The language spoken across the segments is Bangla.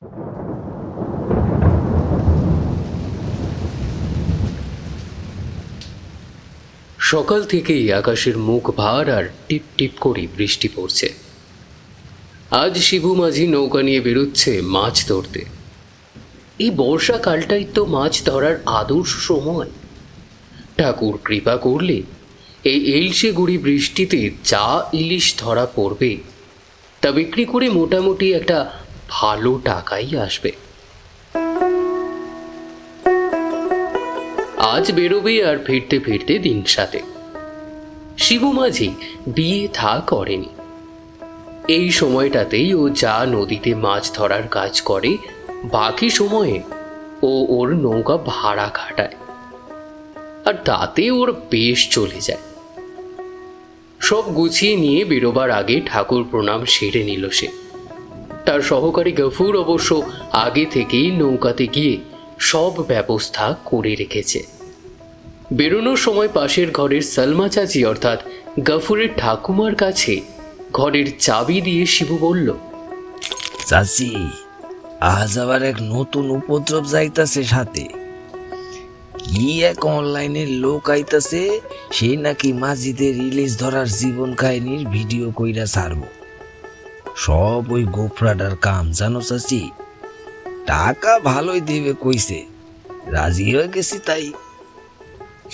সকাল থেকেই আকাশের মুখ ভার আর টিপ টিপ করে বৃষ্টি পড়ছে। আজ শিবু মাঝি নৌকা নিয়ে বেরোচ্ছে মাছ ধরতে। এই বর্ষাকালটাই তো মাছ ধরার আদর্শ সময়। ঠাকুর কৃপা করলে এই এলসে গুড়ি বৃষ্টিতে যা ইলিশ ধরা পড়বে তা বিক্রি করে মোটামুটি একটা ভালো টাকাই আসবে। আজ বেরোবে আর ফিরতে ফিরতে দিন সাথে। শিবু মাঝি বিয়ে থা করেনি। এই সময়টাতেই ও যা নদীতে মাছ ধরার কাজ করে, বাকি সময়ে ও ওর নৌকা ভাড়া খাটায়, আর তাতে ওর বেশ চলে যায়। সব গুছিয়ে নিয়ে বেরোবার আগে ঠাকুর প্রণাম সেরে নিল সে। তার সহকারী গফুর অবশ্য আগে থেকেই নৌকাতে গিয়ে সব ব্যবস্থা করে রেখেছে। বেরোনোর সময় পাশের ঘরের সালমা চাচি অর্থাৎ গফুরের ঠাকুমার কাছে ঘরের চাবি দিয়ে শিবু বলল, চাচি, আজ আবার এক নতুন উপদ্রব যাইতাছে সাথে। কি এক অনলাইনের লোক আইতাছে, সে নাকি মাঝিদের ইলিশ ধরার জীবন কাহিনীর ভিডিও কইরা ছাড়বো। সব ওই গোফরাডার কাম, জানো চাচি। টাকা ভালোই দেবে কইছে, রাজি হয়ে গেছি। তাই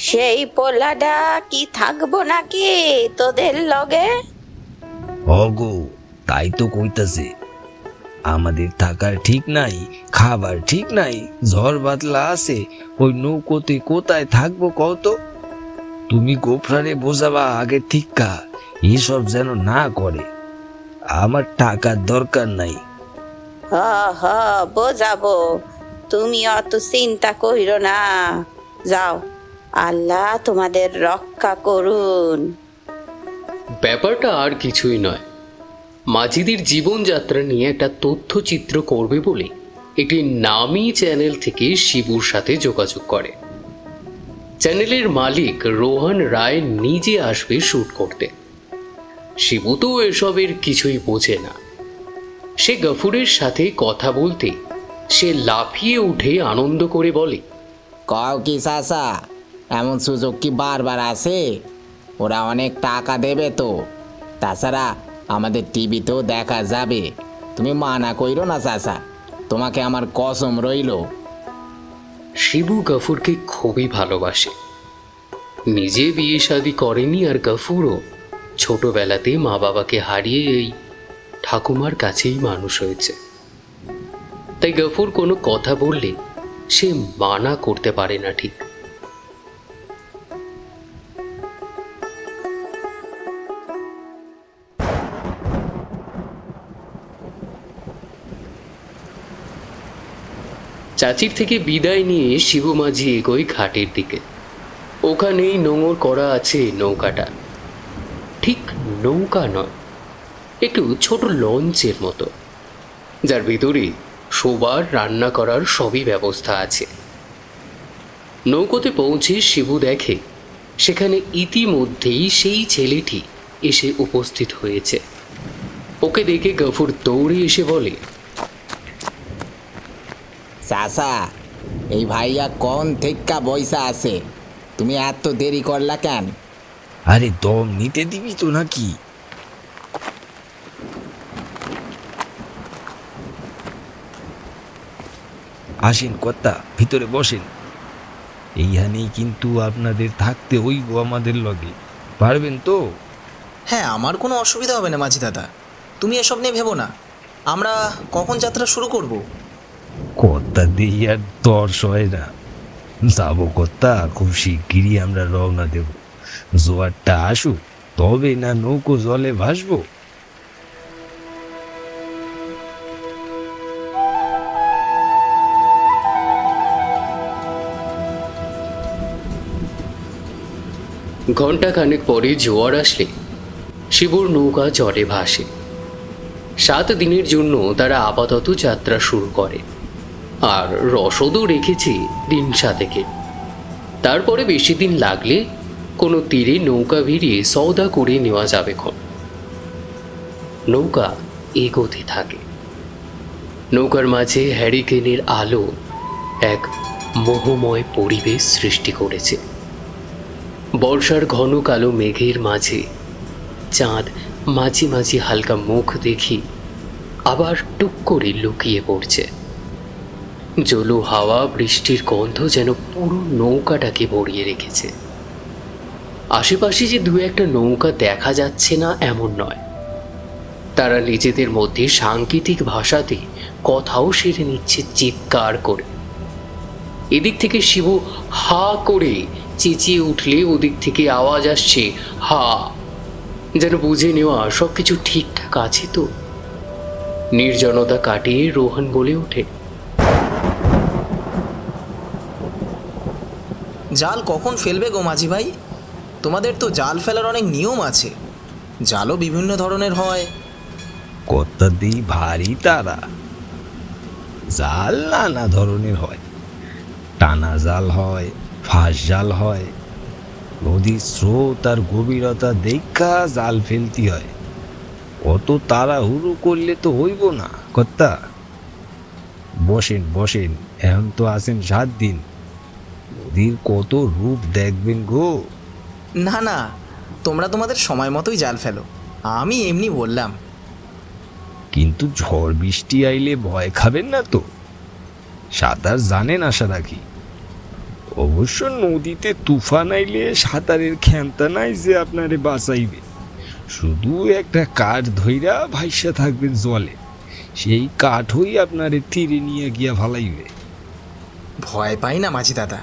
সেই পোলাডা কি থাকবো নাকি তোদের লগে? অগো, তাই তো কইতাছে। আমাদের থাকার ঠিক নাই, খাবার ঠিক নাই, ঝড় বাদলা আছে, ওই নৌকোতে কোথায় থাকবো কত? তুমি গোফরারে বোঝাবা আগে ঠিকা, এসব যেন না করে। আমার টাকার দরকার নাই। হ হ বোঝাবো, তুমি অত চিন্তা কইরো না। যাও, আল্লাহ তোমাদের রক্ষা করুন। ব্যাপারটা আর কিছুই নয়। মাঝিদের জীবনযাত্রা নিয়ে একটা তথ্যচিত্র করবে বলে একটি নামী চ্যানেল থেকে শিবুর সাথে যোগাযোগ করে। চ্যানেলের মালিক রোহন রায় নিজে আসবে শুট করতে। শিবু তো এসবের কিছুই বোঝে না। সে গফুরের সাথে কথা বলতে সে লাফিয়ে উঠে আনন্দ করে বলে, কও কি চাচা, এমন সুযোগ কি বারবার আছে? ওরা অনেক টাকা দেবে তো, তাছাড়া আমাদের টিভিতেও দেখা যাবে। তুমি মানা কইরো না চাচা, তোমাকে আমার কসম রইল। শিবু গফুরকে খুবই ভালোবাসে। নিজে বিয়ে শাদী করেনি, আর গফুরও ছোটবেলাতে মা বাবাকে হারিয়ে এই ঠাকুমার কাছেই মানুষ হয়েছে। তাই গফুর কোনো কথা বললে সে মানা করতে পারে না ঠিক। চাচির থেকে বিদায় নিয়ে শিবু মাঝি এগোয় ঘাটের দিকে। ওখানেই নোঙর করা আছে নৌকাটা। ঠিক নৌকা নয়, একটু ছোট লঞ্চের মতো, যার ভিতরে শোবার রান্না করার সবই ব্যবস্থা আছে। নৌকোতে পৌঁছে শিবু দেখে সেখানে ইতিমধ্যেই সেই ছেলেটি এসে উপস্থিত হয়েছে। ওকে দেখে গফুর দৌড়ে এসে বলে, চাচা, এই ভাইয়া কোন থেকে বইসা আছে? তুমি এত দেরি করলা কেন? আরে দম নিতে দিবি তো নাকি? আসেন কর্তা, ভিতরে বসেন। এইখানেই কিন্তু আপনাদের থাকতে হইব আমাদের লগে। পারবেন তো? হ্যাঁ, আমার কোনো অসুবিধা হবে না মাঝি দাদা, তুমি এসব নিয়ে ভেবো না। আমরা কখন যাত্রা শুরু করব? কর্তা দিয়ে আর দর সয় না। যাবো কর্তা, খুব শিগগিরই আমরা রওনা দেব। জোয়ারটা আসুক, তবে না নৌকো জলে ভাসবো। ঘন্টা খানেক পরে জোয়ার আসলে শিবুর নৌকা জলে ভাসে। 7 দিনের জন্য তারা আপাতত যাত্রা শুরু করে, আর রসদও রেখেছে দিন 7 তারপরে বেশি দিন লাগলে কোনো তীরে নৌকা ভিড়িয়ে সওদা করে নেওয়া যাবে। নৌকা এগোতে থাকে। নৌকার মাঝে হ্যারিকেনের আলো এক মোহময় পরিবেশ সৃষ্টি করেছে। বর্ষার ঘন কালো মেঘের মাঝে চাঁদ মাঝে মাঝে হালকা মুখ দেখি আবার টুক করে লুকিয়ে পড়ছে। জলো হাওয়া বৃষ্টির গন্ধ যেন পুরো নৌকাটাকে ভরিয়ে রেখেছে। আশেপাশে যে দু একটা নৌকা দেখা যাচ্ছে না এমন নয়, তারা নিজেদের মধ্যে সাংকেতিক ভাষাতে কথাও সেরে নিচ্ছে চিৎকার করে। এদিক থেকে শিবু হা করে চেঁচিয়ে উঠলে ওদিক থেকে আওয়াজ আসছে হা, যেন বুঝে নেওয়া সবকিছু ঠিকঠাক আছে তো। নির্জনতা কাটিয়ে রোহন বলে ওঠে, জাল কখন ফেলবে গো মাঝি ভাই? তোমাদের তো জাল ফেলার অনেক নিয়ম আছে, জালও বিভিন্ন ধরনের হয়। কত দিই ভারী তারা। জাল নানা ধরনের হয়, টানা জাল হয়, ফাঁস জাল হয়। নদীর স্রোত আর গভীরতা দেখা জাল ফেলতে হয়। অত তাড়াহুড়ো করলে তো হইব না কর্তা। বসেন বসেন, এখন তো আছেন 7 দিন, নদীর কত রূপ দেখবেন গো। না না, তোমরা তোমাদের সময় মতোই জাল ফেলো, আমি এমনি বললাম। কিন্তু ঝড় বৃষ্টি আইলে ভয় খাবেন না তো? সাঁতার জানেন আশা রাখি। অবশ্য নদীতে তুফান আইলে সাঁতারের ক্ষমতা নাই যে আপনারে বাঁচাইবে। শুধু একটা কাঠ ধইরা ভাইসা থাকবেন জলে, সেই কাঠই আপনারে তীরে নিয়ে গিয়া ফালাইবে। ভয় পাই না মাঝি দাদা,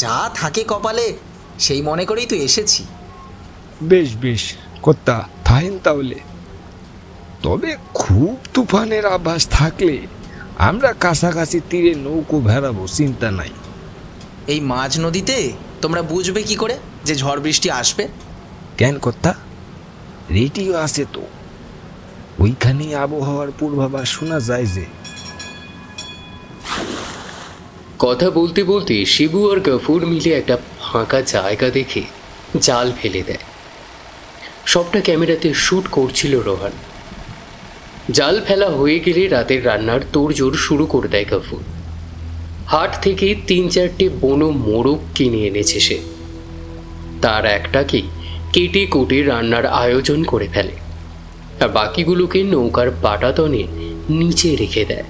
যা থাকে কপালে সেই মনে করেই তো এসেছি। বেশ বেশ কর্তা, থাকেন তাহলে। তবে খুব তুফানের আভাস থাকলে আমরা কাছাকাছি তীরে নৌকো ভেড়াবো, চিন্তা নাই। এই মাঝ নদীতে তোমরা বুঝবে কি করে যে ঝড় বৃষ্টি আসবে? কেন কর্তা, রেডিও আছে তো, ওইখানে আবহাওয়ার পূর্বাভাস শোনা যায় যে। কথা বলতে বলতে শিবু আর গফুর মিলে একটা ফাঁকা জায়গা দেখে জাল ফেলে দেয়। সবটা ক্যামেরাতে শ্যুট করছিল রোহান। জাল ফেলা হয়ে গেলে রাতের রান্নার তোড়জোড় শুরু করে দেয় গফুর। হাট থেকে 3-4টে বনো মোরগ কিনে এনেছে সে। তার একটাকে কেটে কুটে রান্নার আয়োজন করে ফেলে, আর বাকিগুলোকে নৌকার পাটাতনে নিচে রেখে দেয়।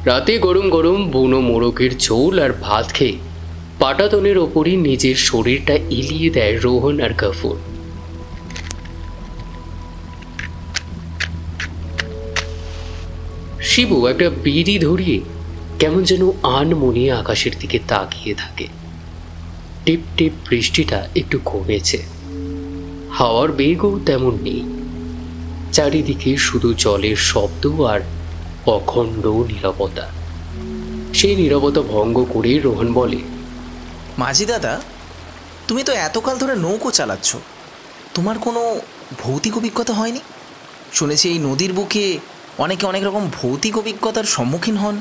রাতে গরম গরম বুনো মোরগের ঝোল আর ভাত খেয়ে পাটাতনের ওপরই নিজের শরীরটা এলিয়ে দেয় রোহন আর গফুর। শিবু একটা বিড়ি ধরিয়ে কেমন যেন আনমনে আকাশের দিকে তাকিয়ে থাকে। টিপ টিপ বৃষ্টিটা একটু কমেছে, হাওয়ার বেগও তেমন নেই। চারিদিকে শুধু জলের শব্দ আর অখণ্ড নীরবতা। সেই নীরবতা ভঙ্গ করে রোহন বলে, মাঝি দাদা, তুমি তো এতকাল ধরে নৌকো চালাচ্ছ, তোমার কোনো ভৌতিক অভিজ্ঞতা হয়নি? শুনেছি এই নদীর বুকে অনেকে অনেক রকম ভৌতিক অভিজ্ঞতার সম্মুখীন হন।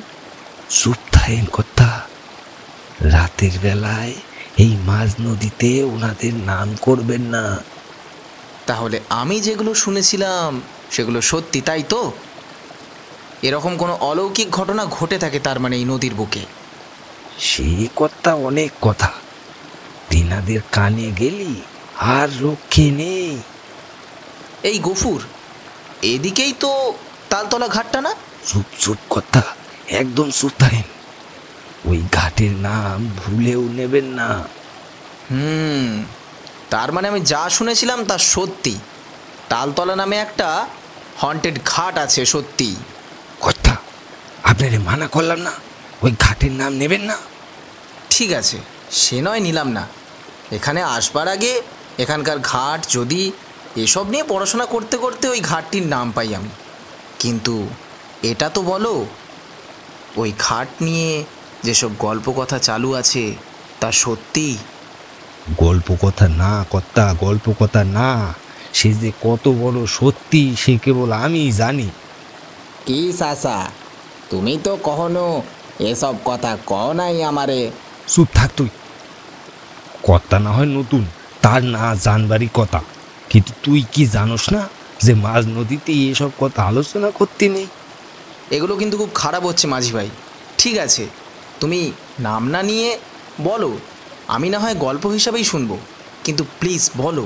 চুপ থাকেন কর্তা, রাতের বেলায় এই মাঝ নদীতে ওনাদের নাম করবেন না। তাহলে আমি যেগুলো শুনেছিলাম সেগুলো সত্যি, তাই তো? এরকম কোনো অলৌকিক ঘটনা ঘটে থাকে তার মানে এই নদীর বুকে? সেই কর্তা অনেক কথা, তেনাদের কানে গেলি আর রক্ষে নেই। এই গফুর, এদিকেই তো তালতলা ঘাটটা না? চুপ চুপ কর্তা, একদম চুপ থাকেন। ওই ঘাটের নাম ভুলেও নেবেন না। তার মানে আমি যা শুনেছিলাম তা সত্যি, তালতলা নামে একটা হন্টেড ঘাট আছে সত্যি। কর্তা, আপনারে মানা করলাম না, ওই ঘাটের নাম নেবেন না। ঠিক আছে, সে নয় নিলাম না। এখানে আসবার আগে এখানকার ঘাট যদি এসব নিয়ে পড়াশোনা করতে করতে ওই ঘাটটির নাম পাই আমি, কিন্তু এটা তো বলো ওই ঘাট নিয়ে যেসব গল্প কথা চালু আছে তা সত্যি? গল্প কথা না কর্তা, গল্প কথা না, সে যে কত বড় সত্যি সে কেবল আমি জানি। কি চাচা, তুমি তো কখনো এসব কথা কও নাই আমারে। চুপ থাক তুই। কর্তা না হয় নতুন, তার না জানবারই কথা, কিন্তু তুই কি জানোস না যে মাঝ নদীতে এসব কথা আলোচনা করতে নেই? এগুলো কিন্তু খুব খারাপ হচ্ছে মাঝি ভাই। ঠিক আছে, তুমি নাম না নিয়ে বলো, আমি না হয় গল্প হিসাবেই শুনবো, কিন্তু প্লিজ বলো।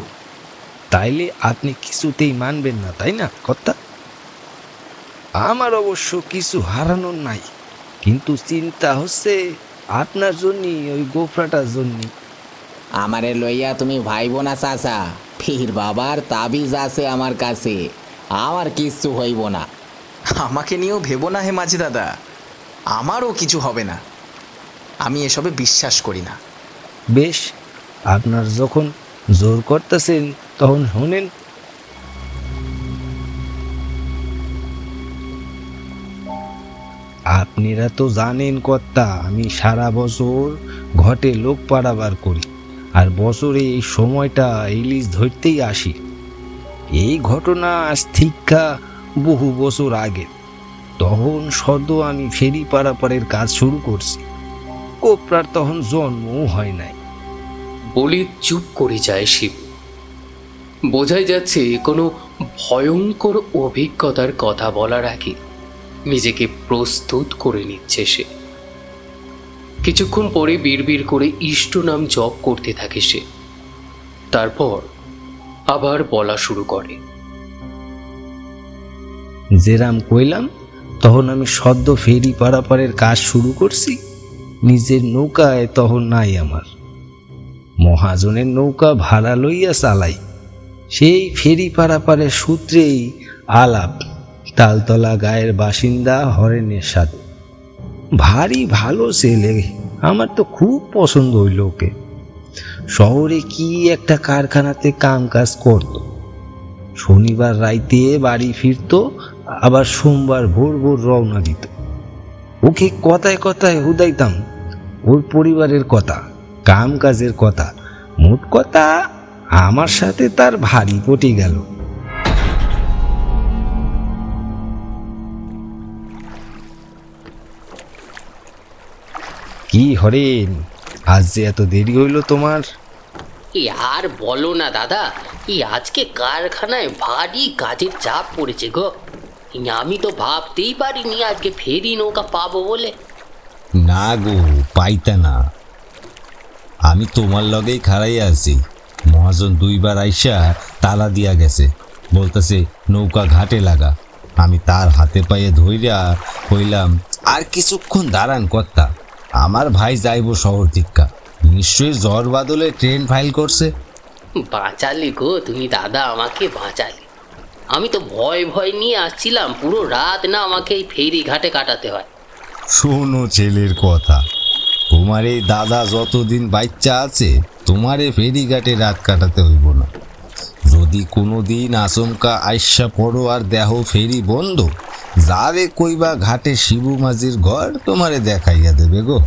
তাইলে আপনি কিছুতেই মানবেন না, তাই না কর্তা? আমার অবশ্য কিছু হারানোর নাই, কিন্তু চিন্তা হচ্ছে আপনার জন্যই, ওই গোফরাটার জন্যই। আমারে লইয়া তুমি ভাইব না চাচা, পীর বাবার তাবিজ আছে আমার কাছে, আমার কিচ্ছু হইব না। আমাকে নিয়েও ভেবো না হে মাঝি দাদা, আমারও কিছু হবে না, আমি এসবে বিশ্বাস করি না। বেশ, আপনার যখন জোর করতেছেন তখন শোনেন। আপনারা তো জানেন কর্তা, আমি সারা বছর ঘটে লোক পারাবার করি, আর বছরে এই সময়টা ইলিশ ধরতেই আসি। এই ঘটনা আজ থেকে বহু বছর আগে, তখন সদ্য আমি ফেরি পারাপারের কাজ শুরু করছি, কোপরার তখন জন্মও হয় নাই। বলে চুপ করে যায় শিব। বোঝাই যাচ্ছে কোনো ভয়ঙ্কর অভিজ্ঞতার কথা বলার আগে নিজেকে প্রস্তুত করে নিচ্ছে সে। কিছুক্ষণ পরে বিড়বিড় করে ইষ্ট নাম জপ করতে থাকে সে। তারপর আবার বলা শুরু করে। যেরাম কইলাম, তখন আমি সদ্য ফেরি পারাপারের কাজ শুরু করছি। নিজের নৌকায় তখন নাই আমার, মহাজনের নৌকা ভাড়া লইয়া চালাই। সেই ফেরি পারাপারের সূত্রেই আলাপ তালতলা গায়ের বাসিন্দা হরেনের সাথে। ভারী ভালো ছেলে, আমার তো খুব পছন্দ হইল ওকে। শহরে কি একটা কারখানাতে কাম কাজ করত, শনিবার রাইতে বাড়ি ফিরত, আবার সোমবার ভোর ভোর রওনা দিত। ওকে কথায় কথায় হুদাইতাম ওর পরিবারের কথা, কাম কাজের কথা, মোট কথা আমার সাথে তার ভারী পটে গেল। কি হরেন, আজ যে এত দেরি হইল তোমার? আর বলো না দাদা, আজকে কারখানায় ভারী কাজের চাপ পড়েছে গো। আমি তো ভাবতেই পারিনি আজকে ফেরি নৌকা পাবো বলে। না গো, পাইতা না। আমি তোমার লগেই খাড়াই আছি। মহাজন দুইবার আইসা তালা দিয়া গেছে, বলতেছে নৌকা ঘাটে লাগা। আমি তার হাতে পায়ে ধইরা কইলাম, আর কিছুক্ষণ দাঁড়ান কর্তা, আমার ভাই যাইব শহর দিক্কা, নিশ্চয়ই জ্বর বাদলে ট্রেন ফাইল করছে। বাঁচালি গো তুমি দাদা, আমাকে বাঁচালি। আমি তো ভয় ভয় নিয়ে আসছিলাম, পুরো রাত না আমাকে এই ফেরি ঘাটে কাটাতে হয়। শোনো ছেলের কথা, তোমার এই দাদা যতদিন বাচ্চা আছে, তোমারে ফেরিঘাটে রাত কাটাতে হইব না। যদি কোনো দিন আচমকা আইসা পড়ো আর দেহ ফেরি বন্ধ, যারে কইবা ঘাটে শিবু মাঝির ঘর, তোমারে দেখাইয়া দেবে গো।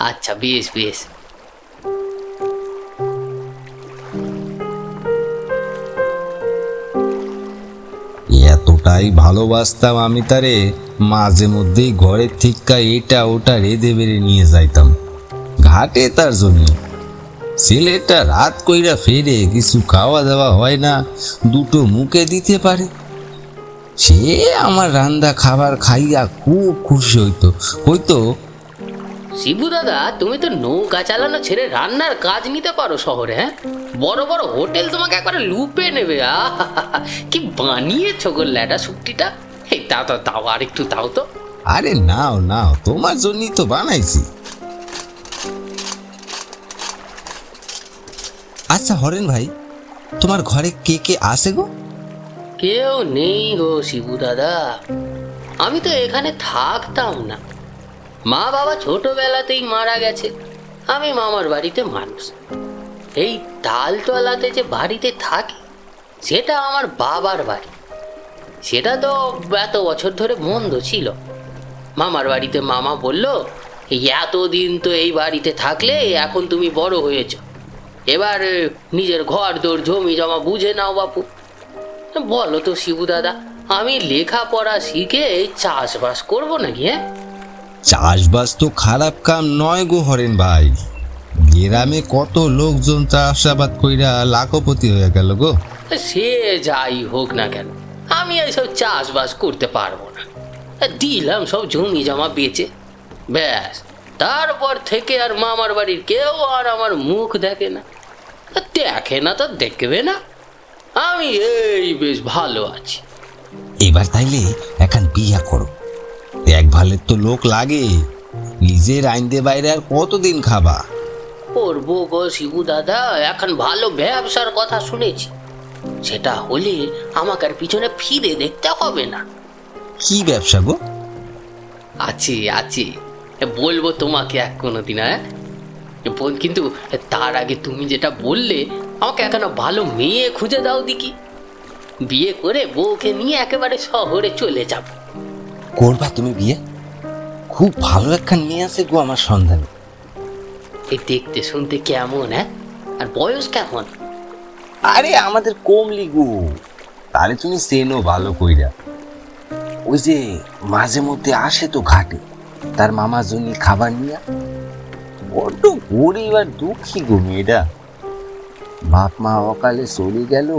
আচ্ছা বেশ বেশ। এতটাই ভালোবাসতাম আমি তারে, মাঝে মধ্যেই ঘরের থিক্কা এটা ওটা রেঁধে বেড়ে নিয়ে যাইতাম ঘাটে তার জন্য। ছেলেটা রাত কইরা ফেরে, কিছু খাওয়া দাওয়া হয় না, দুটো মুখে দিতে পারে। সে আমার রান্না খাবার খাইয়া খুব খুশি হইতো। শিবু দাদা, তুমি তো নৌকা চালানো ছেড়ে রান্নার কাজ নিতে পারো শহরে। হ্যাঁ, বড় বড় হোটেল তোমাকে একবারে লুপে নেবে। কি বানিয়েছো গো ল্যাডা শুক্তিটা! এই তাও তো তাও, আর একটু তাও তো। আরে নাও নাও, তোমার জন্যই তো বানাইছি। আচ্ছা হরেন ভাই, তোমার ঘরে কে কে আছে গো? কেউ নেই গো শিবু দাদা, আমি তো এখানে থাকতাম না। মা বাবা ছোটবেলাতেই মারা গেছে, আমি মামার বাড়িতে মানুষ। এই তালতলাতে যে বাড়িতে থাকি, সেটা আমার বাবার বাড়ি। সেটা তো এত বছর ধরে বন্ধ ছিল। মামার বাড়িতে মামা বলল, এতদিন তো এই বাড়িতে থাকলে, এখন তুমি বড় হয়েছ, এবার নিজের ঘর দোর জমি জমা বুঝে নাও বাপু। বলো তো শিবু দাদা, আমি লেখাপড়া শিখে চাষবাস করবো নাকি? হ্যাঁ, চাষবাস তো খারাপ কাম নয় গো হরেন ভাই। গ্রামে কত লোকজন চাষাবাদ কইরা লাখপতি হয়ে গেল গো। সে যাই হোক না কেন, আমি এইসব চাষবাস করতে পারবো না। দিলাম সব জমি জমা বেচে। ব্যাস, তারপর থেকে আর মামার বাড়ির কেউ আর আমার মুখ দেখে না। দেখে না তো দেখবে না, আমি এই বেশ ভালো আছি। এবার তাইলে এখন বিয়া করো, এক ভালের তো লোক লাগে, নিজের আইনদে বাইরে আর কতদিন খাবা? করবো গো শিবু দাদা, এখন ভালো ব্যবসার কথা শুনেছি, সেটা হলে আমাকে আর পিছনে ফিরে দেখতে হবে না। কি ব্যবসা গো? আছে আছে, বলবো তোমাকে এক কোনোদিন। হ্যাঁ, কিন্তু তার আগে তুমি যেটা বললে, আমাকে এখন ভালো মেয়ে খুঁজে দাও দেখি, বিয়ে করে বউকে নিয়ে একেবারে শহরে চলে যাব। করবা তুমি বিয়ে? খুব ভালো একখান মেয়ে আছে গো আমার সন্ধানে। এই দেখতে শুনতে কেমন? হ্যাঁ, আর বয়স কেমন? আরে আমাদের কমলি গো, তাহলে তুমি চেনো ভালো কইরা। ওই যে মাঝে মধ্যে আসে তো ঘাটে তার মামার জন্য খাবার নিয়ে। বড্ড গরিব আর দুঃখী গো মেয়েটা, বাপ মা অকালে চলে গেল,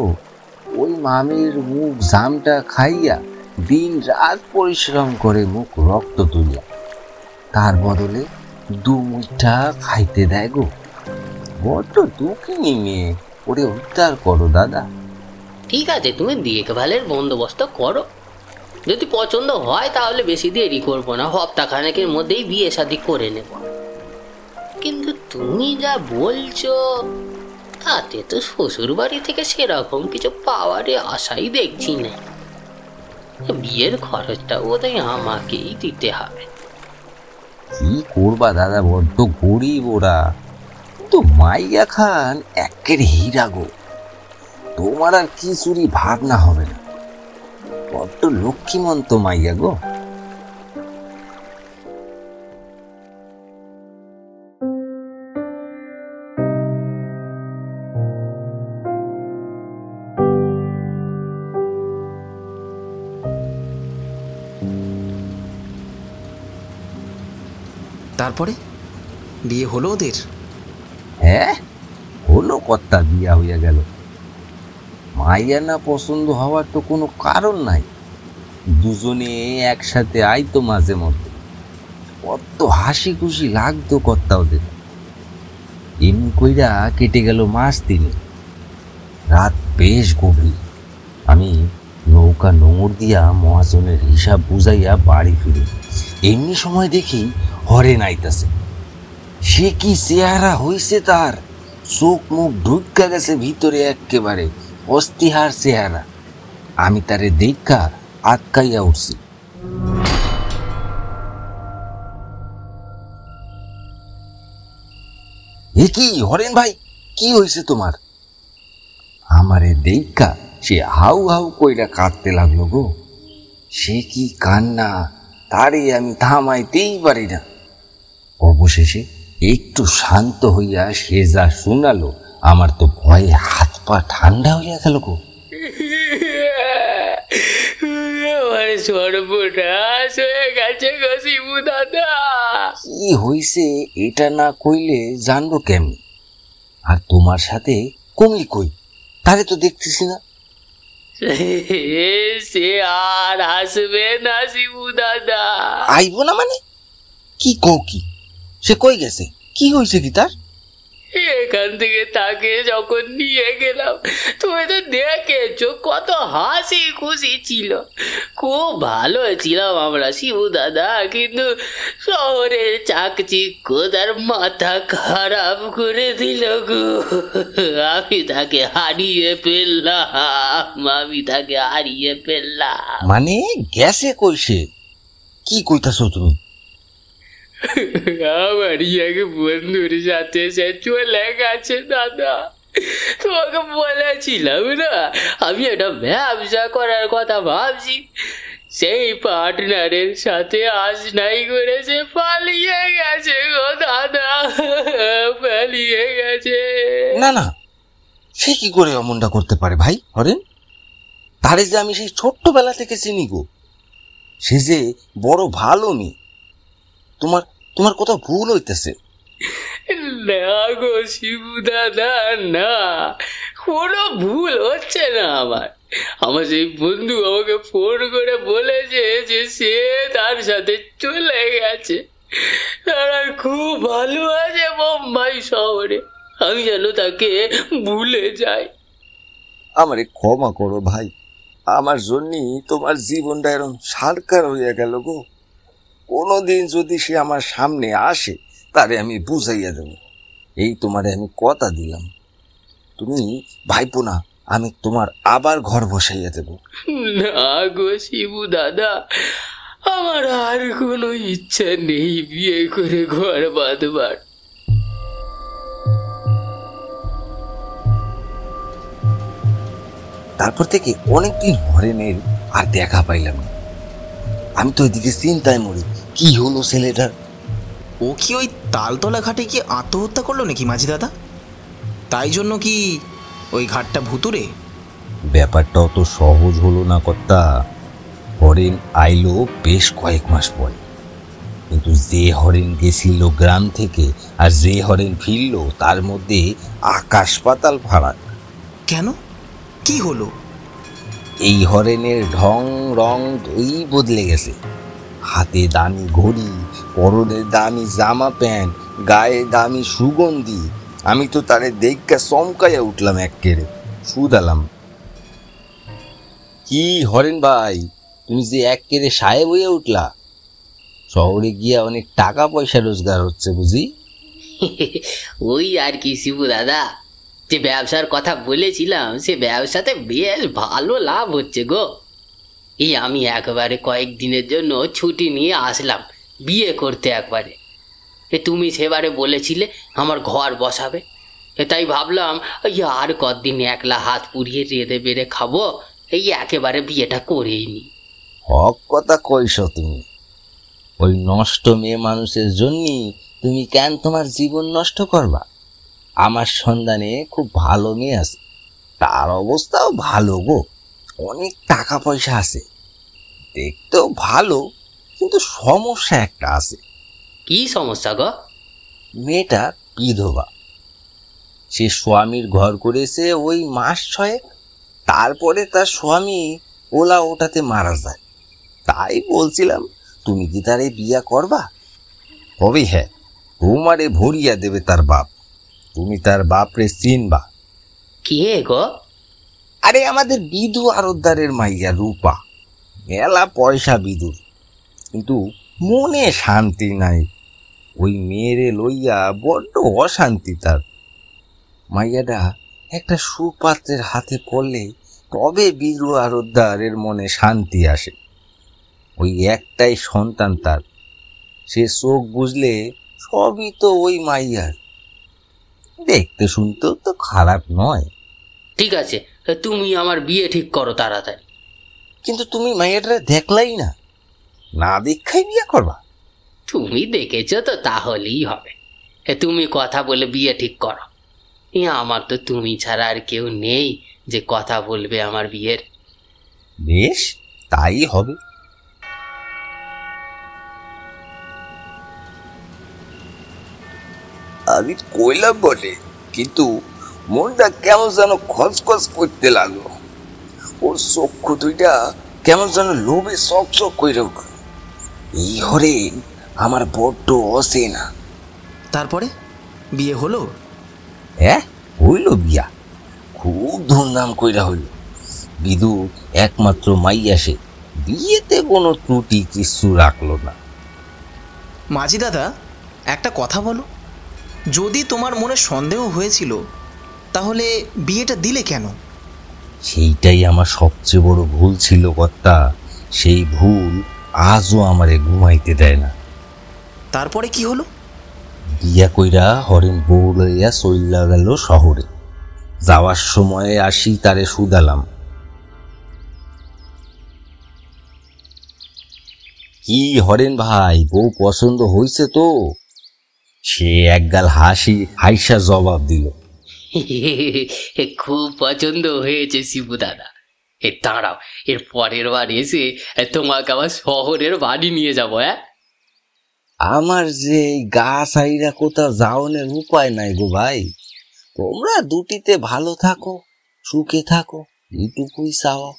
ওই মামির মুখ জামটা খাইয়া দিন রাত পরিশ্রম করে মুখ রক্ত তুলিয়া, তার বদলে দু মুঠা খাইতে দেয় গো। বড্ড দুঃখিনী মেয়ে, ওরে উদ্ধার করো দাদা। ঠিক আছে, তুমি দেখভালের বন্দোবস্ত করো, যদি পছন্দ হয় তাহলে বেশি দেরি করবো না, সপ্তাহখানেকের মধ্যেই বিয়ে শাদী করে নেব। কিন্তু তুমি যা বলছো তাতে তো শ্বশুর বাড়ি থেকে সেরকম কিছু পাওয়ারে আশাই দেখছি না। বিয়ের খরচটা বোধহয় আমাকেই দিতে হবে। কি করবা দাদা, বড্ড গরিব ওরা। তো মাইয়া খান একের হীরা গো, তোমার আর কি চুরি ভাবনা হবে না, বড্ড লক্ষ্মীমন্ত মাইয়া গো। তারপরে বিয়ে হলো ওদের? হ্যাঁ হলো, কর্তা বিয়া হইয়া গেল। মাইয়া না পছন্দ হওয়ার তো কোনো কারণ নাই, দুজনে একসাথে আইতো মাঝে মধ্যে, কত হাসি খুশি লাগতো কর্তা ওদের। এমনি কইরা কেটে গেল মাস 3। রাত বেশ গভীর, আমি নৌকা নোঙর দিয়া মহাজনের হিসাব বুঝাইয়া বাড়ি ফিরি। এমনি সময় দেখি হরেন আইতাছে। সে কি চেহারা হইছে তার, চোখ মুখ ঢুকা গেছে ভিতরে, একেবারে অস্তিহার চেহারা। আমি তারে দেখা আটকাইয়া উঠছি। এ কি হরেন ভাই, কি হয়েছে তোমার? আমারে দেখা সে হাউ হাউ কইরা কাঁদতে লাগলো গো। সে কি কান্না, তারে আমি থামাইতেই পারি না। অবশেষে একটু শান্ত হইয়া সে যা শুনালো, আমার তো ভয়ে হাত পা ঠান্ডা হইয়া গেল গো। সর্বনাশ হয়ে গেছে গো শিবু দাদা। কি হইছে এটা না কইলে জানবো কেমনি? আর তোমার সাথে কমলি কই, তারে তো দেখতেছি না। সে আর আসবে না শিবু দাদা। আইবো না মানে? কি কও কি? সে কই গেছে? কি হয়েছে কি তার? এখান থেকে তাকে যখন নিয়ে গেলাম, তুমি তো দেখেছো কত হাসি খুশি ছিল, খুব ভালো ছিলাম আমরা শিবু দাদা। কিন্তু শহরে চাকচিক্য তার মাথা খারাপ করে দিল গো। আমি তাকে হারিয়ে ফেললাম। মানে গেছে কইছে? কি কইতাছো তুমি? আমার এক বন্ধুর সাথে সে চলে গেছে দাদা। তোমাকে বলেছিলাম না আমি একটা ব্যবসা করার কথা ভাবছি, সেই পার্টনারের সাথে আশনাই করে সে পালিয়ে গেছে গো দাদা, পালিয়ে গেছে। না না, সে কি করে অমনটা করতে পারে ভাই হরেন? তারে যে আমি সেই ছোট্টবেলা থেকে চিনি গো, সে যে বড় ভালো মেয়ে। তোমার কোথাও ভুল হইতেছে। না গো শিবু দাদা, না কোনো ভুল হচ্ছে না আমার। আমার সেই বন্ধু আমাকে ফোন করে বলেছে যে সে তার সাথে চলে গেছে, তারা খুব ভালো আছে বোম্বাই শহরে। আমি যেন তাকে ভুলে যাই। আমারে ক্ষমা করো ভাই, আমার জন্যই তোমার জীবনটা এরকম সারকার হইয়া গেল গো। কোনোদিন যদি সে আমার সামনে আসে তারে আমি বুঝাইয়া দেব, এই তোমারে আমি কথা দিলাম। তুমি ভাইপো না, আমি তোমার আবার ঘর বসাইয়া দেব। না গো শিবু দাদা, আমার আর কোনো ইচ্ছা নেই বিয়ে করে ঘর বাঁধবার। তারপর থেকে অনেকদিন হরেনের আর দেখা পাইলাম না। আমি তো ওইদিকে চিন্তায় মরি, কি হলো ছেলেটার। ও কি ওই তালতলা ঘাটে কি আত্মহত্যা করলো নাকি মাঝি দাদা? তাই জন্য কি ওই ঘাটটা ভুতুরে? ব্যাপারটাও তো সহজ হলো না কর্তা। হরেন আইলো বেশ কয়েক মাস পরে, কিন্তু যে হরেন গেছিল গ্রাম থেকে আর যে হরেন ফিরলো তার মধ্যে আকাশ পাতাল ফারাক। কেন, কি হলো? এই হরেনের ঢং রং দুই বদলে গেছে। হাতে দামি ঘড়ি, পরনে দামি জামা প্যান্ট, গায়ে দামি সুগন্ধি। আমি তো তারে দেখা চমকাইয়া উঠলাম, এক্কেরে শুধালাম, কি হরেন ভাই, তুমি যে এক্কেরে সাহেব হইয়া উঠলা? শহরে গিয়া অনেক টাকা পয়সা রোজগার হচ্ছে বুঝি? ওই আর কি শিবু দাদা, যে ব্যবসার কথা বলেছিলাম সে ব্যবসাতে বেশ ভালো লাভ হচ্ছে গো। এই আমি একবারে কয়েকদিনের জন্য ছুটি নিয়ে আসলাম বিয়ে করতে একবারে। তুমি সেবারে বলেছিলে আমার ঘর বসাবে, তাই ভাবলাম আর কদিন একলা হাত পুড়িয়ে রেঁধে বেড়ে খাবো, এই একেবারে বিয়েটা করেই নি। হক কথা কইস তুমি। ওই নষ্ট মেয়ে মানুষের জন্যই তুমি কেন তোমার জীবন নষ্ট করবা? আমার সন্ধানে খুব ভালো মেয়ে আছে, তার অবস্থাও ভালো গো, অনেক টাকা পয়সা আছে, দেখতেও ভালো, কিন্তু সমস্যা একটা আছে। কি সমস্যা গো? মেয়েটা বিধবা। সে স্বামীর ঘর করেছে ওই মাস 6, তারপরে তার স্বামী ওলা ওটাতে মারা যায়। তাই বলছিলাম, তুমি কি তারে বিয়া করবা? হবে, হ্যাঁ, তোমারে ভরিয়া দেবে তার বাপ। তুমি তার বাপরে চিনবা। কে গো? আরে আমাদের বিধু আরতদারের মাইয়া রূপা। মেলা পয়সা বিদুর, কিন্তু মনে শান্তি নাই। ওই মেয়েরে লইয়া বড্ড অশান্তি তার। মাইয়াটা একটা সুপাত্রের হাতে পড়লে তবে বিধু আরতদারের মনে শান্তি আসে। ওই একটাই সন্তান তার, সে চোখ বুঝলে সবই তো ওই মাইয়ার। দেখতে শুনতেও তো খারাপ নয়। ঠিক আছে, তুমি আমার বিয়ে ঠিক করো তাড়াতাড়ি। কিন্তু তুমি মাইয়াটা দেখলাই না, না দেখাই বিয়ে করবা? তুমি দেখেছো তো, তাহলেই হবে। তুমি কথা বলে বিয়ে ঠিক করো। আমার তো তুমি ছাড়া আর কেউ নেই যে কথা বলবে আমার বিয়ের। বেশ, তাই হবে। আমি কইলাম বটে, কিন্তু মনটা কেমন যেন খসখস করতে লাগলো। ওর চক্ষু দুইটা কেমন যেন লোভে চক চক করে উঠল। এই হরেন আমার বড্ড অচেনা। তারপরে বিয়ে হলো? হ্যাঁ, হইল বিয়া, খুব ধুমধাম কইরা হইল। বিদু একমাত্র মাইয়া, সে বিয়েতে কোনো ত্রুটি কিছু রাখলো না। মাঝি দাদা, একটা কথা বলো, যদি তোমার মনে সন্দেহ হয়েছিল তাহলে বিয়েটা দিলে কেন? সেইটাই আমার সবচেয়ে বড় ভুল ছিল কর্তা। সেই ভুল আজও আমারে ঘুমাইতে দেয় না। তারপরে কি হলো? বিয়া কইরা হরেন বউ লইয়া চইলা গেল শহরে। যাওয়ার সময়ে আসি তারে শুধালাম, কি হরেন ভাই, বউ পছন্দ হইছে তো? সে একগাল হাইসা জবাব দিল, খুব পছন্দ হয়েছে শিবু দাদা। দাঁড়াও, এর পরের বার এসে তোমাকে আবার শহরের বাড়ি নিয়ে যাবো। আমার যে গা সাইরা কোথাও যাওয়ার উপায় নাই গো ভাই। তোমরা দুটিতে ভালো থাকো, সুখে থাকো, এইটুকুই চাওয়া।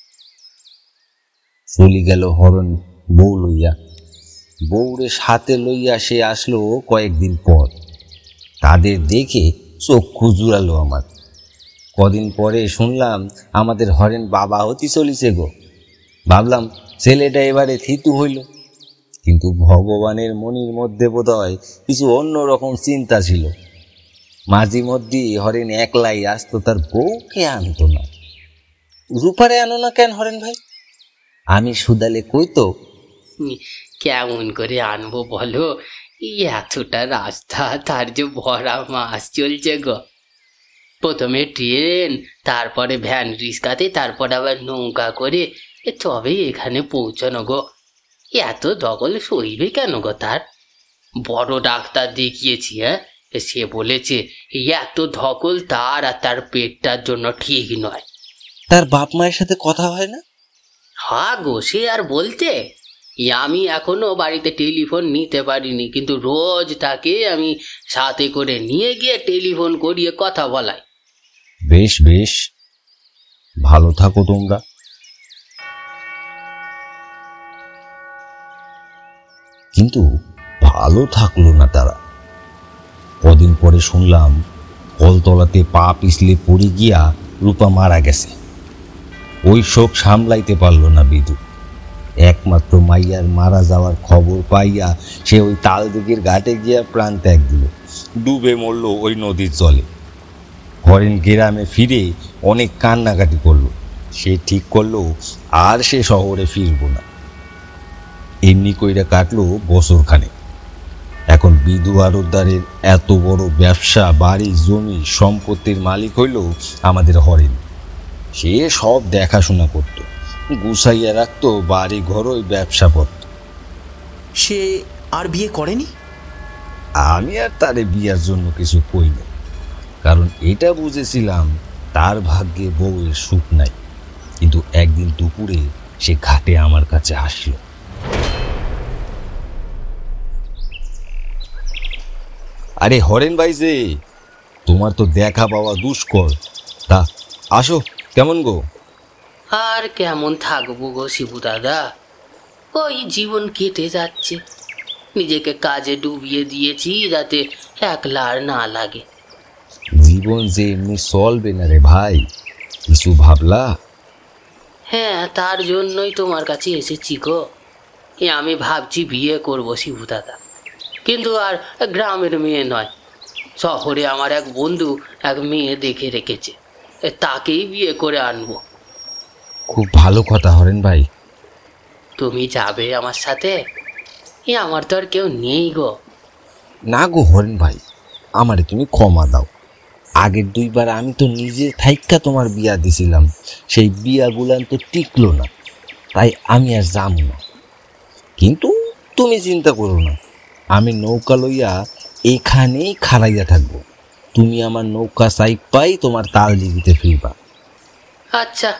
চলে গেল হরণ বউ লইয়া। বউরে সাথে লইয়া সে আসলো কয়েকদিন পর। তাদের দেখে চক্ষু জুড়ালো আমার। কদিন পরে শুনলাম আমাদের হরেন বাবা হতে চলিছে গো। ভাবলাম ছেলেটা এবারে থিতু হইল, কিন্তু ভগবানের মনির মধ্যে বোধহয় কিছু অন্যরকম চিন্তা ছিল। মাঝে মধ্যে হরেন একলাই আসতো, তার বউকে আনতো না। রূপারে আনো না কেন হরেন ভাই? আমি সুদালে কইতো, কেমন করে আনবো বলো, এতটা রাস্তা, তার যে ভরা মাস চলছে গো। প্রথমে ট্রেন, তারপরে ভ্যান রিক্সাতে, তারপর আবার নৌকা করে, তবে এখানে পৌঁছানো গো। এত দখল সইবে কেন গো তার? বড় ডাক্তার দেখিয়েছি, সে বলেছে এত ধকল তার আর তার পেটটার জন্য ঠিক নয়। তার বাপ মায়ের সাথে কথা হয় না? হ্যাঁ গো, সে আর বলতে। আমি এখনো বাড়িতে টেলিফোন নিতে পারিনি, কিন্তু রোজ তাকে আমি সাথে করে নিয়ে গিয়ে টেলিফোন করিয়ে কথা বলাই। বেশ বেশ, ভালো থাকো তোমরা। কিন্তু ভালো থাকলো না তারা। কদিন পরে শুনলাম কলতলাতে পা পিছলে পড়ে গিয়া রূপা মারা গেছে। ওই শোক সামলাইতে পারল না বিদু। একমাত্র মাইয়ার মারা যাওয়ার খবর পাইয়া সে ওই তালদিঘির ঘাটে গিয়া প্রাণ ত্যাগ দিল, ডুবে মরল ওই নদীর জলে। হরেন গ্রামে ফিরে অনেক কান্নাকাটি করলো। সে ঠিক করলো আর সে শহরে ফিরব না। এমনি কইরা কাটলো বছরখানে। এখন বিধু আরতদারের এত বড় ব্যবসা, বাড়ি জমি সম্পত্তির মালিক হইল আমাদের হরেন। সে সব দেখাশোনা করত, গুছাইয়া রাখতো বাড়ি ঘর, ওই ব্যবসাপত্র। সে আর বিয়ে করেনি? আমি আর তারে বিয়ার জন্য কিছু কই না, কারণ এটা বুঝেছিলাম তার ভাগ্যে বউয়ের সুখ নাই। কিন্তু একদিন দুপুরে সে ঘাটে আমার কাছে আসলো। আরে হরেন ভাই যে, তোমার তো দেখা পাওয়া দুষ্কর, তা আসো। কেমন গো? আর কেমন থাকবো গো শিবু দাদা, ওই জীবন কেটে যাচ্ছে। নিজেকে কাজে ডুবিয়ে দিয়েছি যাতে একলা আর না লাগে। জীবন যে এমনি চলবে না রে ভাই, কিছু ভাবলা? হ্যাঁ, তার জন্যই তোমার কাছে এসেছি গো। আমি ভাবছি বিয়ে করবো শিবু দাদা, কিন্তু আর গ্রামের মেয়ে নয়। শহরে আমার এক বন্ধু এক মেয়ে দেখে রেখেছে, তাকেই বিয়ে করে আনবো। খুব ভালো কথা হরেন ভাই। তুমি যাবে আমার সাথে? আমার তো আর কেউ নেই গো। না গো হরেন ভাই, আমারে তুমি ক্ষমা দাও। আগের দুইবার আমি তো নিজে থাইক্কা তোমার বিয়া দিছিলাম, সেই বিয়াগুলান তো টিকলো না, তাই আমি আর যাব না। কিন্তু তুমি চিন্তা করো না, আমি নৌকা লইয়া এখানেই খাড়াইয়া থাকবো। তুমি আমার নৌকা চাইপাই তোমার তালদিঘিতে ফিরবা। আচ্ছা,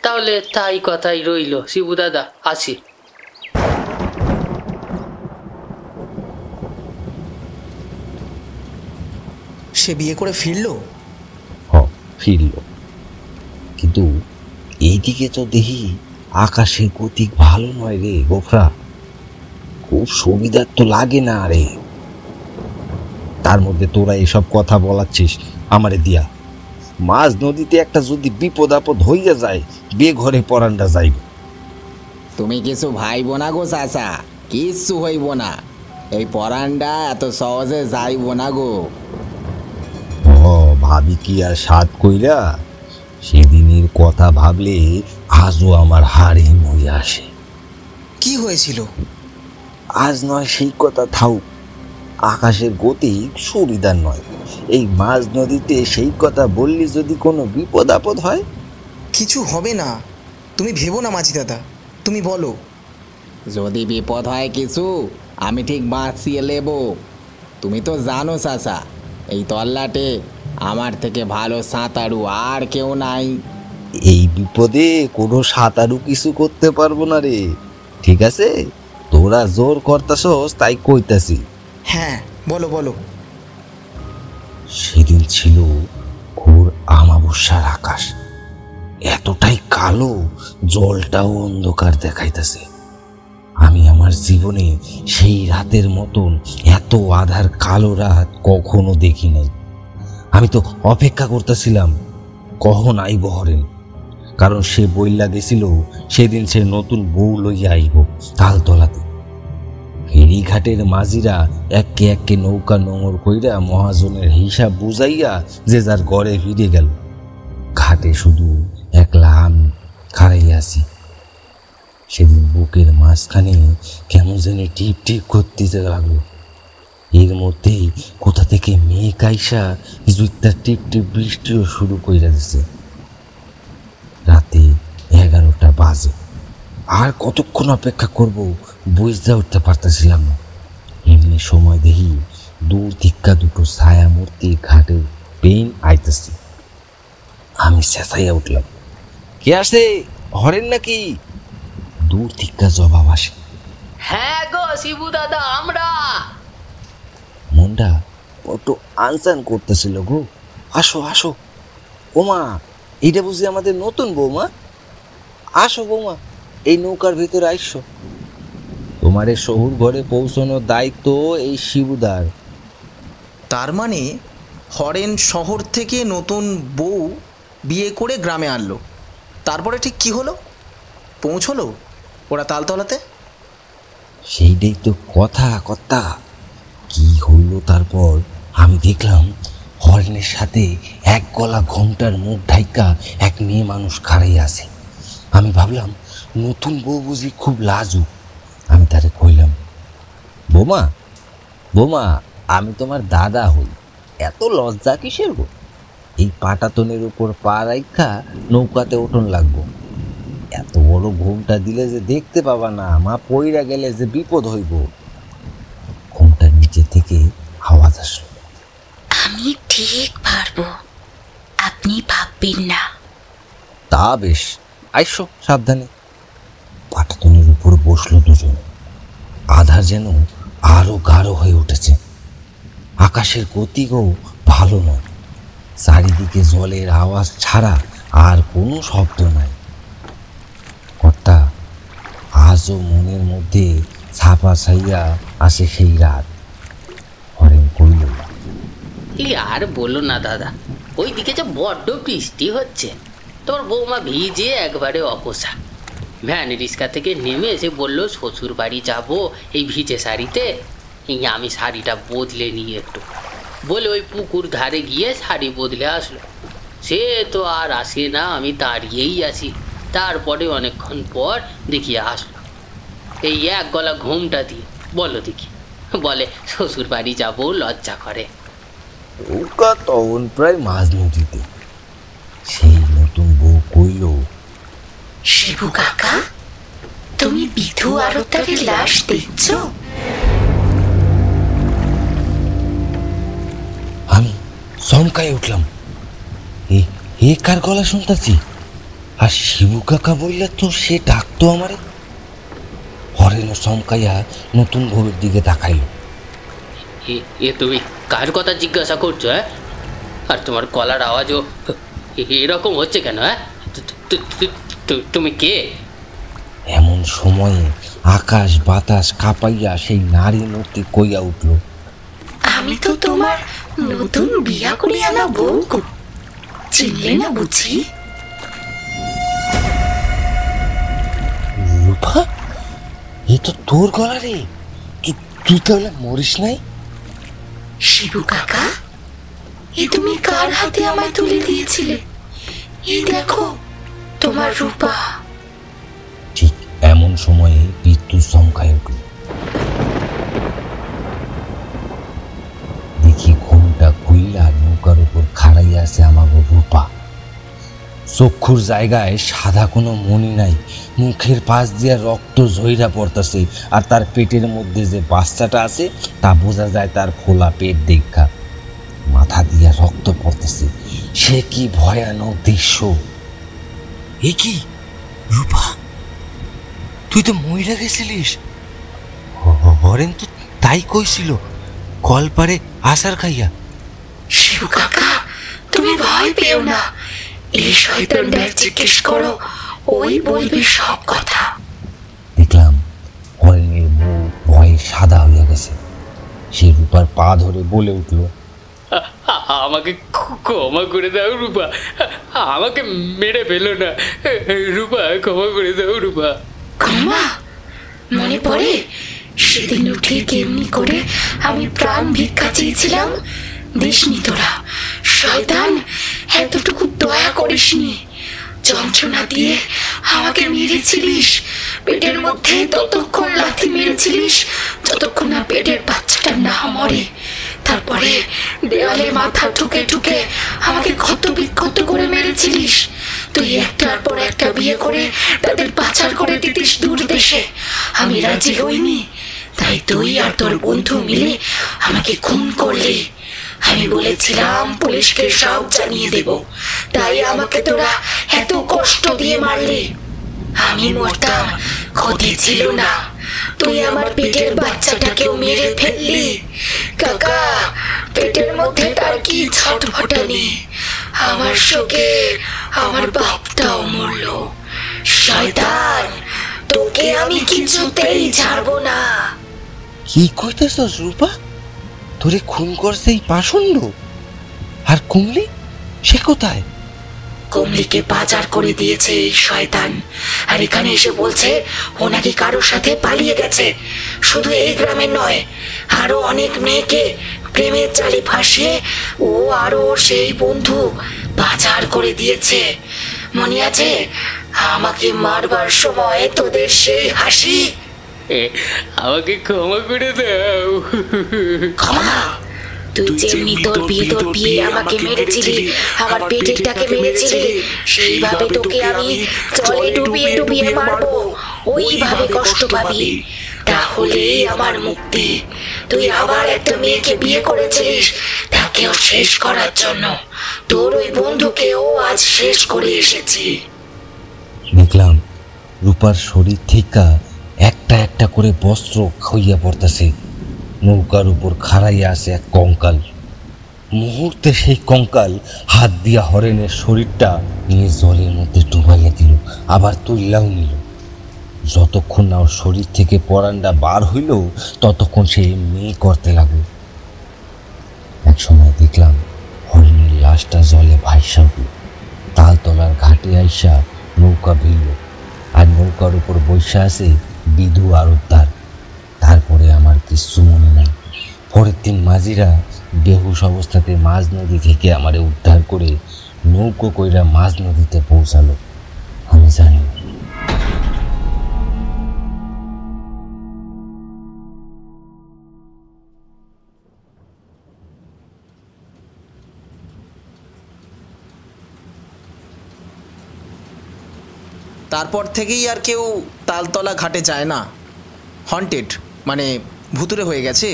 তাহলে তাই কথাই রইল শিবু দাদা, আসি। সে বিয়ে করে ফিরলো? ফিরল, কিন্তু এইদিকে তো দেখি আকাশের গতি ভালো নয় রে গোফরা। খুব সুবিধার তো লাগে না রে। তার মধ্যে তোরা এসব কথা বলাচ্ছিস আমারে দিয়া। মাঝ নদীতে একটা যদি বিপদ আপদ হইয়া যায়, বেঘরে পরানটা যাইব। তুমি কিছু ভাইব না গো চাচা, কিচ্ছু হইব না। এই পরানটা এত সহজে যাইব না গো। ভাবি কি আর সাত কইরা? সেদিনের কথা ভাবলে আজও আমার হাড়ে মরে আসে। কি হয়েছিল? আজ নয় সেই কথা থাউক, আকাশের গতি সুবিধার নয়। এই মাঝ নদীতে সেই কথা বললি যদি কোনো বিপদ আপদ হয়? কিছু হবে না, তুমি ভেবো না মাঝি দাদা, তুমি বলো। যদি বিপদ হয় কিছু, আমি ঠিক বাঁচিয়ে নেব। তুমি তো জানো চাচা, এই তল্লাটে আমার থেকে ভালো সাঁতারু আর কেউ নাই। এই বিপদে কোনো সাঁতারু কিছু করতে পারবো না রে। ঠিক আছে, তোরা জোর করতাছস তাই কইতাছি। হ্যাঁ বলো বলো। সেদিন ছিল ঘোর আমাবস্যার আকাশ। এতটাই কালো, জলটাও অন্ধকার দেখাইতেছে। আমি আমার জীবনে সেই রাতের মতন এত আধার কালো রাত কখনো দেখি নাই। আমি তো অপেক্ষা করতেছিলাম কখন আইব হরেন, কারণ সে বইলা গেছিল সেদিন সে নতুন বউ লইয়া আইব তালতলাতে। ফেরিঘাটের মাঝিরা একে একে নৌকা নোঙর কইরা মহাজনের হিসাব বুঝাইয়া যে যার ঘরে ফিরে গেল। ঘাটে শুধু একলা আমি খাড়াই আছি। সেদিন বুকের মাঝখানে কেমন যেন টিপ টিপ করতে লাগলো। এর মধ্যেই কোথা থেকে মেঘ আইসা জুইতার টিপ টিপ বৃষ্টিও শুরু কইরা দিছে। রাতে 11টা বাজে। আর কতক্ষণ অপেক্ষা করব বুঝতে উঠতে পারতেছিলাম না। এমনি সময় দেখি দূর দিক্কা দুটো ছায়া মূর্তি ঘাটে পেন আইতেছে। আমি চেঁচাইয়া উঠলাম, কে আসে, হরেন নাকি? দূর দিক্কা জবাব আসে, হ্যাঁ গো শিবু দাদা, আমরা। মনটা কত আনসান করতেছিল গো। আসো আসো। ওমা, এইটা বুঝি আমাদের নতুন বৌমা? আসো বৌমা, এই নৌকার ভিতরে আইসো। তোমার এই শহুর ঘরে পৌঁছানোর দায়িত্ব এই শিবুদার। তার মানে হরেন শহর থেকে নতুন বউ বিয়ে করে গ্রামে আনলো, তারপরে ঠিক কি হলো? পৌঁছলো ওরা তালতলাতে? সেইটাই তো কথা কর্তা। কি হইল তারপর? আমি দেখলাম হরেনের সাথে এক গলা ঘোমটার মুখ ঢাইকা এক মেয়ে মানুষ খাড়াই আছে। আমি ভাবলাম নতুন বউ বুঝি খুব লাজুক। আমি তারে কইলাম, বৌমা বৌমা, আমি তোমার দাদা হই, এত লজ্জা কিসের গো? এই পাটাতনের উপর পা রাইখা নৌকাতে ওঠন লাগবো। এত বড় ঘুমটা দিলে যে দেখতে পাবা না, মা পইরা গেলে যে বিপদ হইব। ঘুমটার নিচে থেকে আওয়াজ আসলো, আমি ঠিক পারবো, আপনি ভাববেন না। তা বেশ, আইসো সাবধানে। পাটাতনের উপর বসলো দুজন। আধার যেন আরো গাঢ় হয়ে উঠেছে। আকাশের গতিও ভালো নয়। চারিদিকে জলের আওয়াজ ছাড়া আর কোনো শব্দ নাই। কর্তা, আজও মনের মধ্যে ছাপা ছাইয়া আসে সেই রাত। হরেন কইল, এই আর বলো না দাদা, ওইদিকে যে বড্ড বৃষ্টি হচ্ছে। তোমার বৌমা ভিজে একবারে অপসা। ভ্যান রিক্সা থেকে নেমে এসে বললো শ্বশুর বাড়ি যাবো এই ভিজে শাড়িতে। এই আমি শাড়িটা বদলে নিই একটু বলে ওই পুকুর ধারে গিয়ে শাড়ি বদলে আসলো। সে তো আর আসে না, আমি দাঁড়িয়েই আছি। তারপরে অনেকক্ষণ পর দেখি আসলো এই এক গলা ঘুমটা দিয়ে। বলো দেখি, বলে শ্বশুর বাড়ি যাবো, লজ্জা করে। নৌকা তখন প্রায় মাঝ নদীতে। সেই নতুন বউ কইল, শিবু কাকা, তুমি বিধু আরতারের লাশ দেখছো? আমি চমকাই উঠলাম। এ কার গলা শুনতেছি? আর শিবু কাকা বললে তো সে ডাকতো আমারে। হরেন চমকাইয়া নতুন বউয়ের দিকে তাকাইল। এ তুমি কার কথা জিজ্ঞাসা করছো? হ্যাঁ, আর তোমার গলার আওয়াজও এরকম হচ্ছে কেন? হ্যাঁ, তুমি কে? এমন সময়ে আকাশ বাতাস কাঁপাইয়া সেই নারী মূর্তি কইয়া উঠল, আমি তো তোমার নতুন বিয়া করে আনা বউ গো, চিনলে না বুঝি? রূপা, এ তো তোর গলা রে। তুই তাহলে মরিস নাই? শিবু কাকা, এ তুমি কার হাতে আমায় তুলে দিয়েছিলে? এই দেখো তোমার রূপা। ঠিক এমন সময়ে বিদ্যুৎ চমকায় উঠল। দেখি ঘুমটা খুইলা নৌকার উপর খাড়াই আছে আমাগো রূপা। চক্ষুর জায়গায় সাদা কোনো মনি নাই। মুখের পাশ দিয়ে রক্ত ঝইরা পড়তেছে। আর তার পেটের মধ্যে যে বাচ্চাটা আছে তা বোঝা যায় তার ফোলা পেট দেখা। মাথা দিয়ে রক্ত পড়তেছে। সে কি ভয়ানক দৃশ্য! এ কি রূপা, তুই তো মইরা গেছিলিস। হরেন তো তাই কইছিল কলপারে আসার খাইয়া। শিবু কাকা, তুমি ভয় পেও না, এই শয়তানটার জিজ্ঞেস করো, ওই বলবে সব কথা। দেখলাম হরিণীর মুখ ভয়ে সাদা হয়ে গেছে। সে রূপার পা ধরে বলে উঠল, আমাকে ক্ষমা করে দাও রূপা, আমাকে মেরে ফেলো না রূপা, ক্ষমা করে দাও রূপা। ক্ষমা? মনে পড়ে সেদিন ঠিক এমনি করে আমি প্রাণ ভিক্ষা চেয়েছিলাম, দিসনি তোরা? শয়তান, এতটুকু দয়া করিসনি। যন্ত্রণা দিয়ে আমাকে মেরেছিলিস, পেটের মধ্যে ততক্ষণ লাথি মেরেছিলিস যতক্ষণ না পেটের বাচ্চাটা না মরে। তারপরে দেওয়ালে মাথা ঠুকে ঠুকে আমাকে ক্ষত বিক্ষত করে মেরেছিলিস। তুই একটার পর একটা বিয়ে করে তাদের পাচার করে দিতিস দূর দেশে। আমি রাজি হইনি, তাই তুই আর তোর বন্ধু মিলে আমাকে খুন করলি। আমি বলেছিলাম পুলিশকে সব জানিয়ে দেব, তাই আমাকে তোরা এত কষ্ট দিয়ে মারলি। আমি মরতাম, ক্ষতি ছিল না। তুই আমার পেটের বাচ্চাটাকেও মেরে ফেললি। কাকা, পেটের মধ্যে তার কি ছটফটানি। আমার শোকে আমার বাপটাও মরল। শয়তান, তোকে আমি কিছুতেই ছাড়বো না। কি কইতেছস রূপা? তোরে খুন করছে এই পাষণ্ড? আর কুমলি, সে কোথায়? কমলিকে পাচার করে দিয়েছে এই শয়তান, আর এখানে এসে বলছে ও নাকি কারোর সাথে পালিয়ে গেছে। শুধু এই গ্রামে নয়, আরো অনেক মেয়েকে প্রেমের জালে ফাঁসিয়ে ও আরো সেই বন্ধু পাচার করে দিয়েছে। মনে আছে আমাকে মারবার সময় তোদের সেই হাসি? আমাকে ক্ষমা করে দাও। ক্ষমা? তুই যেমনি তোর বিয়ে আমাকে মেরেছিলি, আমার পেটেরটাকে মেরেছিলি, সেইভাবে তোকে আমি জলে ডুবিয়ে ডুবিয়ে মারবো। ওইভাবে কষ্ট পাবি, তাহলেই আমার মুক্তি। তুই আবার একটা মেয়েকে বিয়ে করেছিলিস, তাকেও শেষ করার জন্য। তোর ওই বন্ধুকেও আজ শেষ করে এসেছি। দেখলাম রূপার শরীর থেকে একটা একটা করে বস্ত্র খইয়া পড়তেছে। নৌকার উপর খাড়াইয়া আছে এক কঙ্কাল। মুহূর্তে সেই কঙ্কাল হাত দিয়া হরেনের শরীরটা নিয়ে জলের মধ্যে ডুবাইয়া দিল, আবার তুললাও নিল। যতক্ষণ না ওর শরীর থেকে পরানটা বার হইল ততক্ষণ সে মেয়ে করতে লাগলো। এক সময় দেখলাম হরিণের লাশটা জলে ভাইসা উঠল। তালতলার ঘাটে আইসা নৌকা ভিড়ল, আর নৌকার উপর বৈশা আছে বিধু আর উদ্ধার। তারপরে আমার কিছু মনে নাই। পরের দিন মাঝিরা বেহুশ অবস্থাতে মাঝ নদী থেকে আমারে উদ্ধার করে নৌকো কইরা মাঝ নদীতে পৌঁছালো। আমি জানি না। তারপর থেকেই আর কেউ তালতলা ঘাটে যায় না। হন্টেড মানে ভুতুরে হয়ে গেছে।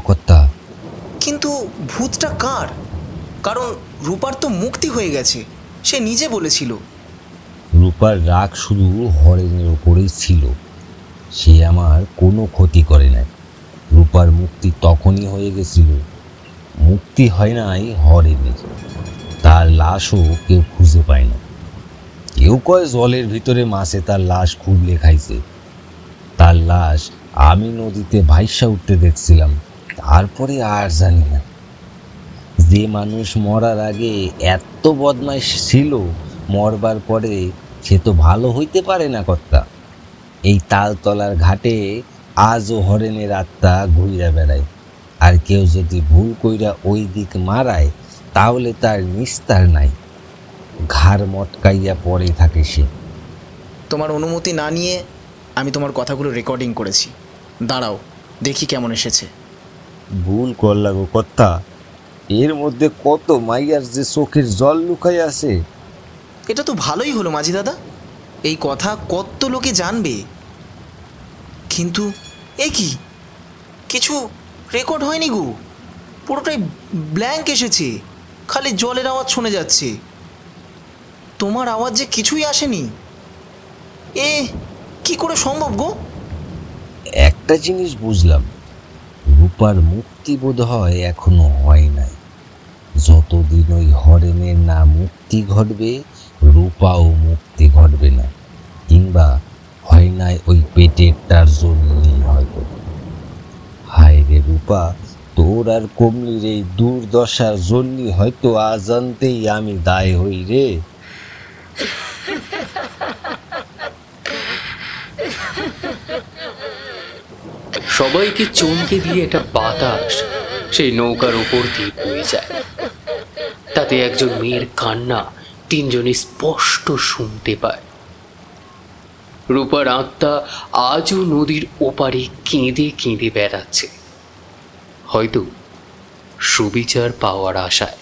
কর্তা, কিন্তু ভূতটা কার? কারণ রূপার তো মুক্তি হয়ে গেছে, সে নিজে বলেছিল। রূপার রাগ শুধু হরেনের ওপরেই ছিল। সে আমার কোনো ক্ষতি করে নাই। রূপার মুক্তি তখনই হয়ে গেছিল। মুক্তি হয় নাই হরেনের। তার লাশও কেউ খুঁজে পায় না। কেউ কয় জলের ভিতরে মাছে তার লাশ খুবলে খাইছে। তার লাশ আমি নদীতে ভাইসা উঠতে দেখছিলাম। তারপরে আর জানি না। যে মানুষ মরার আগে এত বদমাইশ ছিল, মরবার পরে সে তো ভালো হইতে পারে না কর্তা। এই তালতলার ঘাটে আজও হরেনের আত্মা ঘুইরা বেড়ায়। আর কেউ যদি ভুল কইরা ওই দিক মারায় তাহলে তার নিস্তার নাই। ঘাড় মটকাইয়া পড়ে থাকে সে। তোমার অনুমতি না নিয়ে আমি তোমার কথাগুলো রেকর্ডিং করেছি। দাঁড়াও দেখি কেমন এসেছে। ভুল করলা গো কর্তা, এর মধ্যে কত মাইয়ার যে চোখের জল লুকাই আছে। এটা তো ভালোই হলো মাঝি দাদা, এই কথা কত লোকে জানবে। কিন্তু এ কি, কিছু রেকর্ড হয়নি গো, পুরোটাই ব্ল্যাঙ্ক এসেছে। খালি জলের আওয়াজ শোনা যাচ্ছে। তোমার আওয়াজ যে কিছুই আসেনি। এ কি করে সম্ভব গো? একটা জিনিস বুঝলাম, রূপার মুক্তি বোধ হয় এখনো হয় নাই। যতদিন ওই হরেনের না মুক্তি ঘটবে, রূপাও মুক্তি ঘটবে না, কিংবা হয় নাই ওই পেটেরটার জন্যই হয়তো। হায় রে রূপা, তোর আর কমলির এই দুর্দশার জন্যই হয়তো আজান্তেই আমি দায় হই রে। সবাইকে চমকে দিয়ে একটা বাতাস সেই নৌকার উপর দিয়ে বয়ে যায়। তাতে একজন মেয়ের কান্না তিনজনে স্পষ্ট শুনতে পায়। রূপার আত্মা আজও নদীর ওপারে কেঁদে কেঁদে বেড়াচ্ছে, হয়তো সুবিচার পাওয়ার আশায়।